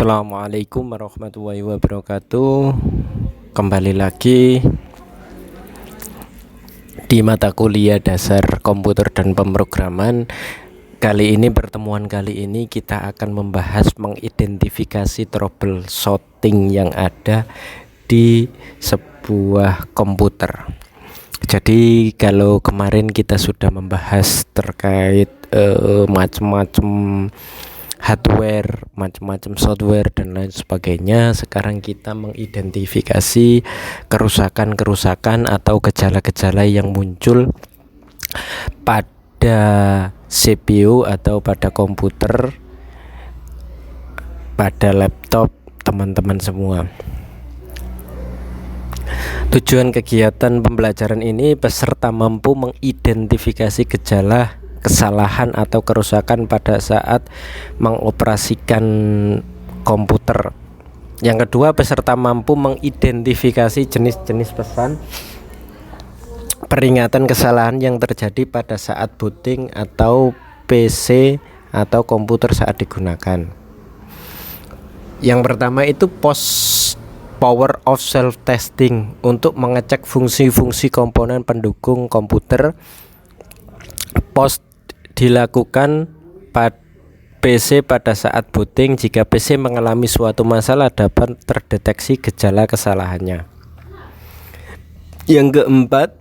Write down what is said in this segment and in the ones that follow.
Assalamualaikum warahmatullahi wabarakatuh. Kembali lagi di mata kuliah dasar komputer dan pemrograman. Pertemuan kali ini kita akan membahas mengidentifikasi troubleshooting yang ada di sebuah komputer. Jadi kalau kemarin kita sudah membahas terkait macam-macam hardware, macam-macam software dan lain sebagainya. Sekarang kita mengidentifikasi kerusakan-kerusakan atau gejala-gejala yang muncul pada CPU atau pada komputer, pada laptop teman-teman semua. Tujuan kegiatan pembelajaran ini peserta mampu mengidentifikasi gejala, kesalahan atau kerusakan pada saat mengoperasikan komputer. Yang kedua, peserta mampu mengidentifikasi jenis-jenis pesan peringatan kesalahan yang terjadi pada saat booting atau PC atau komputer saat digunakan. Yang pertama itu power of self testing untuk mengecek fungsi-fungsi komponen pendukung komputer. Dilakukan pada PC pada saat booting. Jika PC mengalami suatu masalah, dapat terdeteksi gejala kesalahannya. Yang keempat,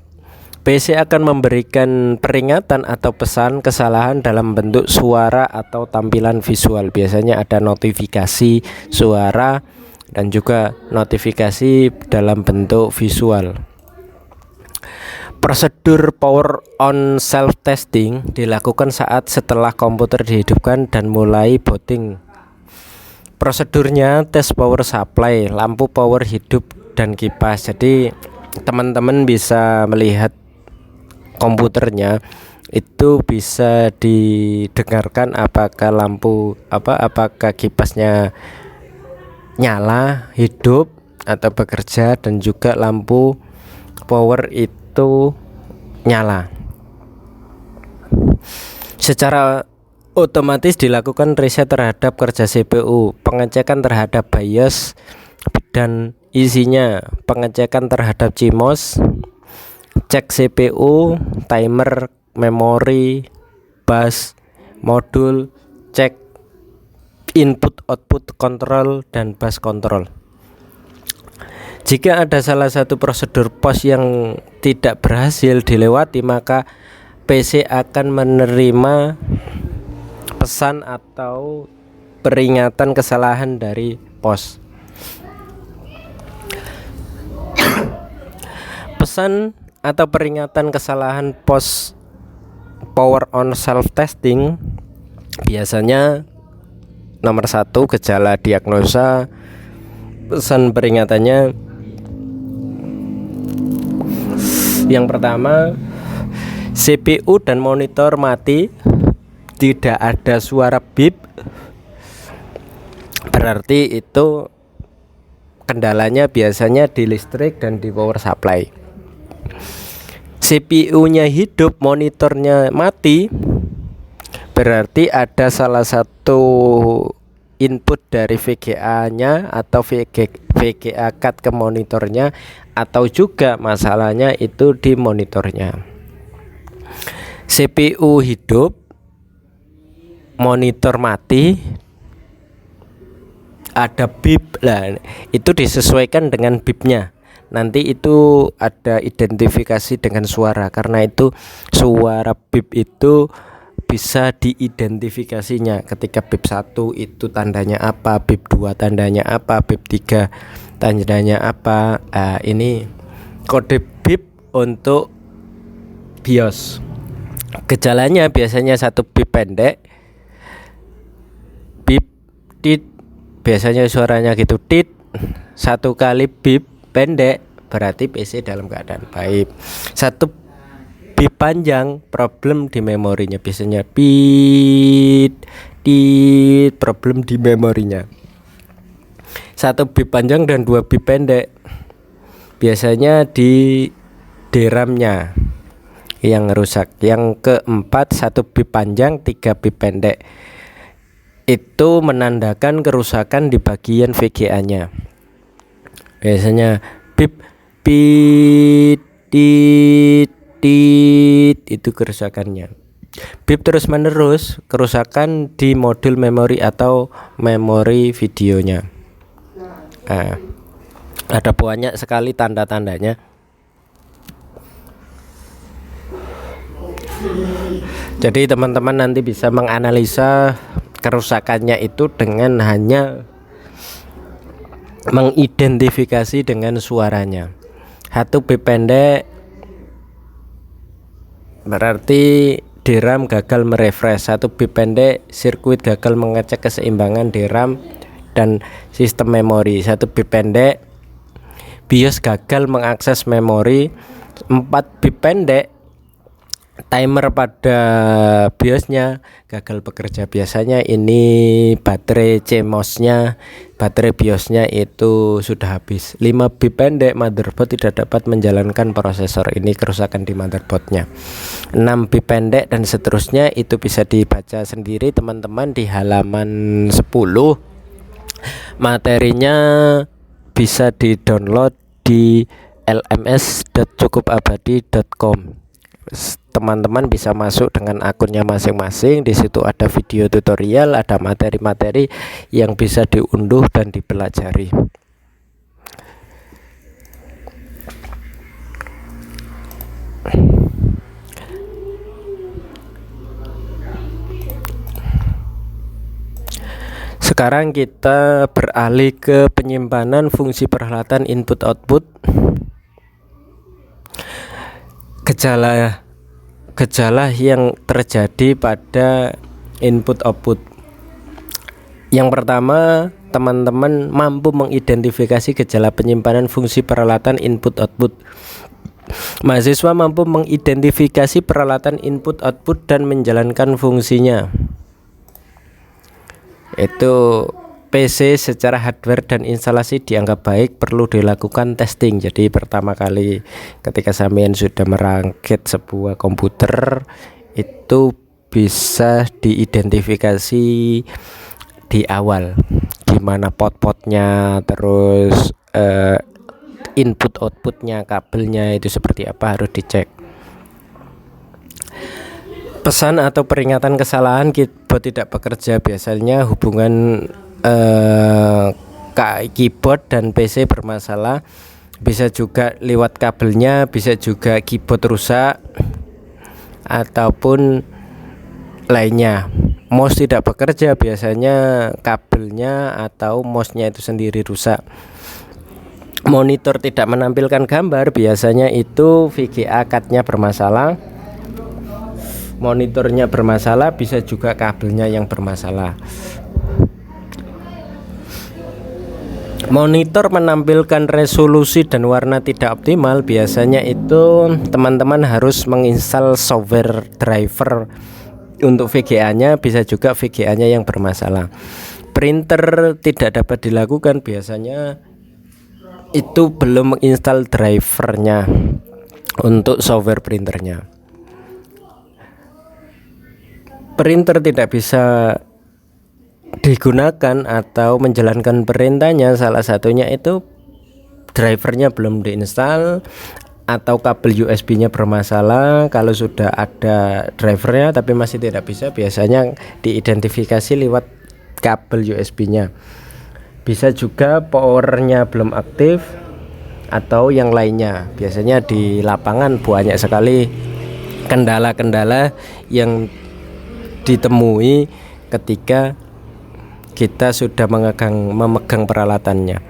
PC akan memberikan peringatan atau pesan kesalahan dalam bentuk suara atau tampilan visual. Biasanya ada notifikasi suara dan juga notifikasi dalam bentuk visual. Prosedur power on self testing dilakukan saat setelah komputer dihidupkan dan mulai booting. Prosedurnya tes power supply, lampu power hidup dan kipas. Jadi teman-teman bisa melihat komputernya, itu bisa didengarkan apakah apakah kipasnya nyala, hidup atau bekerja, dan juga lampu power itu nyala. Secara otomatis dilakukan riset terhadap kerja CPU, pengecekan terhadap BIOS dan isinya, pengecekan terhadap CMOS, cek CPU, timer, memori, bus, modul, cek input output control dan bus control. Jika ada salah satu prosedur POS yang tidak berhasil dilewati, maka PC akan menerima pesan atau peringatan kesalahan dari POS. Pesan atau peringatan kesalahan POS power on self testing biasanya nomor 1, gejala diagnosa. Pesan peringatannya yang pertama, CPU dan monitor mati, tidak ada suara beep, berarti itu kendalanya biasanya di listrik dan di power supply. CPU-nya hidup, monitornya mati, berarti ada salah satu input dari VGA-nya atau VGA card ke monitornya, atau juga masalahnya itu di monitornya. CPU hidup, monitor mati, ada beep. Lah, itu disesuaikan dengan beepnya. Nanti itu ada identifikasi dengan suara, karena itu suara beep itu bisa diidentifikasinya. Ketika beep 1 itu tandanya apa, beep 2 tandanya apa, beep 3 tandanya apa. Ini kode beep untuk BIOS. Gejalanya biasanya 1 beep pendek, beep tit, biasanya suaranya gitu, tit. 1 kali beep pendek berarti PC dalam keadaan baik. 1 beep panjang, problem di memorinya, biasanya tit, problem di memorinya. 1 beep panjang dan 2 beep pendek biasanya di DRAM-nya yang rusak. Yang keempat, 1 beep panjang, 3 beep pendek. itu menandakan kerusakan di bagian VGA-nya. Biasanya bip pit tit tit itu kerusakannya. Bip terus menerus kerusakan di modul memori atau memori videonya. Ada banyak sekali tanda-tandanya. Jadi teman-teman nanti bisa menganalisa kerusakannya itu dengan hanya mengidentifikasi dengan suaranya. Satu bip pendek berarti DRAM gagal merefresh. Satu bip pendek sirkuit gagal mengecek keseimbangan DRAM dan sistem memori. Satu bip pendek BIOS gagal mengakses memori. 4 bip pendek timer pada BIOSnya gagal bekerja. Biasanya ini baterai CMOS-nya, baterai BIOS-nya itu sudah habis. 5 bip pendek motherboard tidak dapat menjalankan prosesor. Ini kerusakan di motherboardnya. 6 bip pendek dan seterusnya itu bisa dibaca sendiri teman-teman di halaman 10. Materinya bisa di-download di lms.cukupabadi.com. Teman-teman bisa masuk dengan akunnya masing-masing. Di situ ada video tutorial, ada materi-materi yang bisa diunduh dan dipelajari. Sekarang kita beralih ke penyimpanan fungsi peralatan input output. Gejala yang terjadi pada input output. Yang pertama, teman-teman mampu mengidentifikasi gejala penyimpanan fungsi peralatan input output. Mahasiswa mampu mengidentifikasi peralatan input output dan menjalankan fungsinya. Itu PC secara hardware dan instalasi dianggap baik, perlu dilakukan testing. Jadi pertama kali ketika sampean sudah merangkit sebuah komputer itu bisa diidentifikasi di awal gimana pot-potnya, terus input outputnya, kabelnya itu seperti apa, harus dicek. Pesan atau peringatan kesalahan keyboard tidak bekerja, biasanya hubungan keyboard dan PC bermasalah. Bisa juga lewat kabelnya, bisa juga keyboard rusak ataupun lainnya. Mouse tidak bekerja, biasanya kabelnya atau mouse-nya itu sendiri rusak. Monitor tidak menampilkan gambar, biasanya itu VGA card-nya bermasalah. Monitornya bermasalah, bisa juga kabelnya yang bermasalah. Monitor menampilkan resolusi dan warna tidak optimal, biasanya itu teman-teman harus menginstal software driver untuk VGA-nya, bisa juga VGA-nya yang bermasalah. Printer tidak dapat dilakukan, biasanya itu belum menginstal drivernya untuk software printernya. Printer tidak bisa digunakan atau menjalankan perintahnya, salah satunya itu drivernya belum diinstal atau kabel USB-nya bermasalah. Kalau sudah ada drivernya tapi masih tidak bisa, biasanya diidentifikasi lewat kabel USB-nya. Bisa juga powernya belum aktif atau yang lainnya. Biasanya di lapangan banyak sekali kendala-kendala yang ditemui ketika kita sudah memegang peralatannya.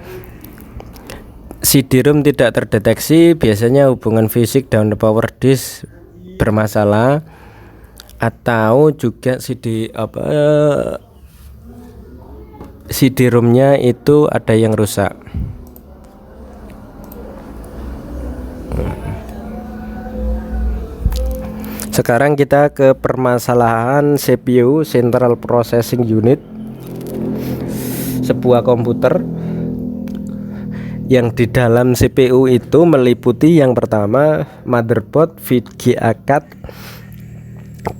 CD-ROM tidak terdeteksi, biasanya hubungan fisik dan power disk bermasalah, atau juga CD-ROM-nya itu ada yang rusak. Sekarang kita ke permasalahan CPU, Central Processing Unit. Sebuah komputer yang di dalam CPU itu meliputi yang pertama motherboard, VGA card,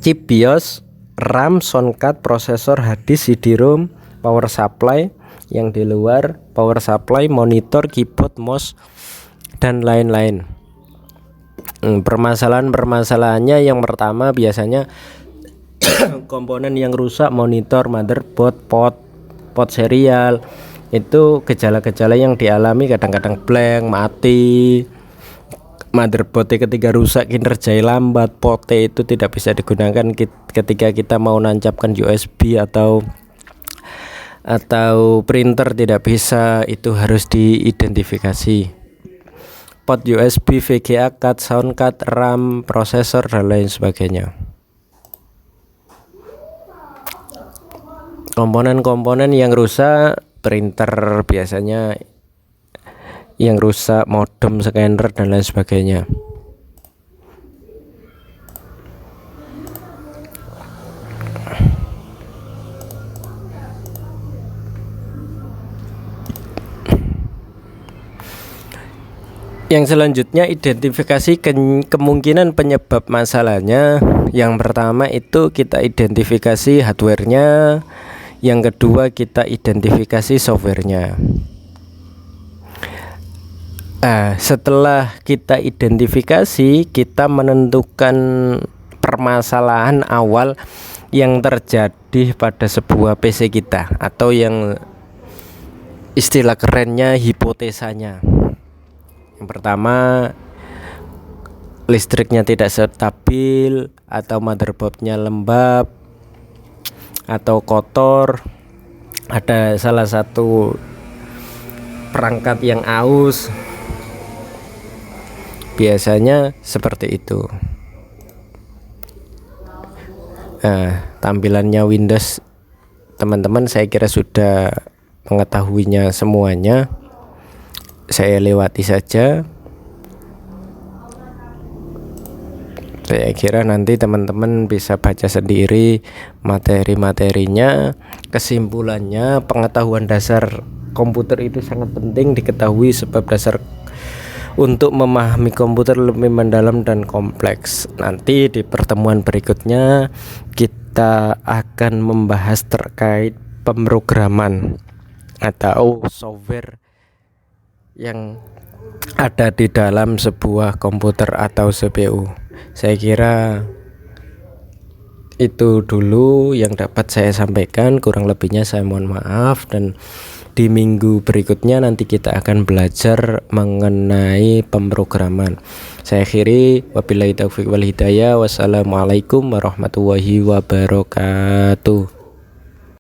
chip BIOS, RAM, sound card, prosesor, hard disk, CD-ROM, power supply, yang di luar power supply, monitor, keyboard, mouse, dan lain-lain. Permasalahannya yang pertama biasanya komponen yang rusak, monitor, motherboard, port serial. Itu gejala-gejala yang dialami, kadang-kadang blank, mati, motherboardnya ketika rusak kinerjanya lambat, portnya itu tidak bisa digunakan ketika kita mau nancapkan USB atau printer tidak bisa, itu harus diidentifikasi. Port USB, VGA card, sound card, RAM, prosesor, dan lain sebagainya. Komponen-komponen yang rusak, printer biasanya yang rusak, modem, scanner, dan lain sebagainya. Yang selanjutnya, identifikasi kemungkinan penyebab masalahnya. Yang pertama itu kita identifikasi hardware-nya, yang kedua kita identifikasi software-nya. Setelah kita identifikasi, kita menentukan permasalahan awal yang terjadi pada sebuah PC kita, atau yang istilah kerennya hipotesanya. Yang pertama, listriknya tidak stabil, atau motherboardnya lembab atau kotor, ada salah satu perangkat yang aus. Biasanya seperti itu. Tampilannya Windows, teman-teman saya kira sudah mengetahuinya semuanya. Saya lewati saja. Saya kira nanti teman-teman bisa baca sendiri materi-materinya, kesimpulannya. Pengetahuan dasar komputer itu sangat penting diketahui, sebab dasar untuk memahami komputer lebih mendalam dan kompleks. Nanti di pertemuan berikutnya kita akan membahas terkait pemrograman atau software yang ada di dalam sebuah komputer atau CPU. Saya kira itu dulu yang dapat saya sampaikan, kurang lebihnya saya mohon maaf, dan di minggu berikutnya nanti kita akan belajar mengenai pemrograman. Saya akhiri, wabillahi taufiq wal hidayah, wassalamualaikum warahmatullahi wabarakatuh.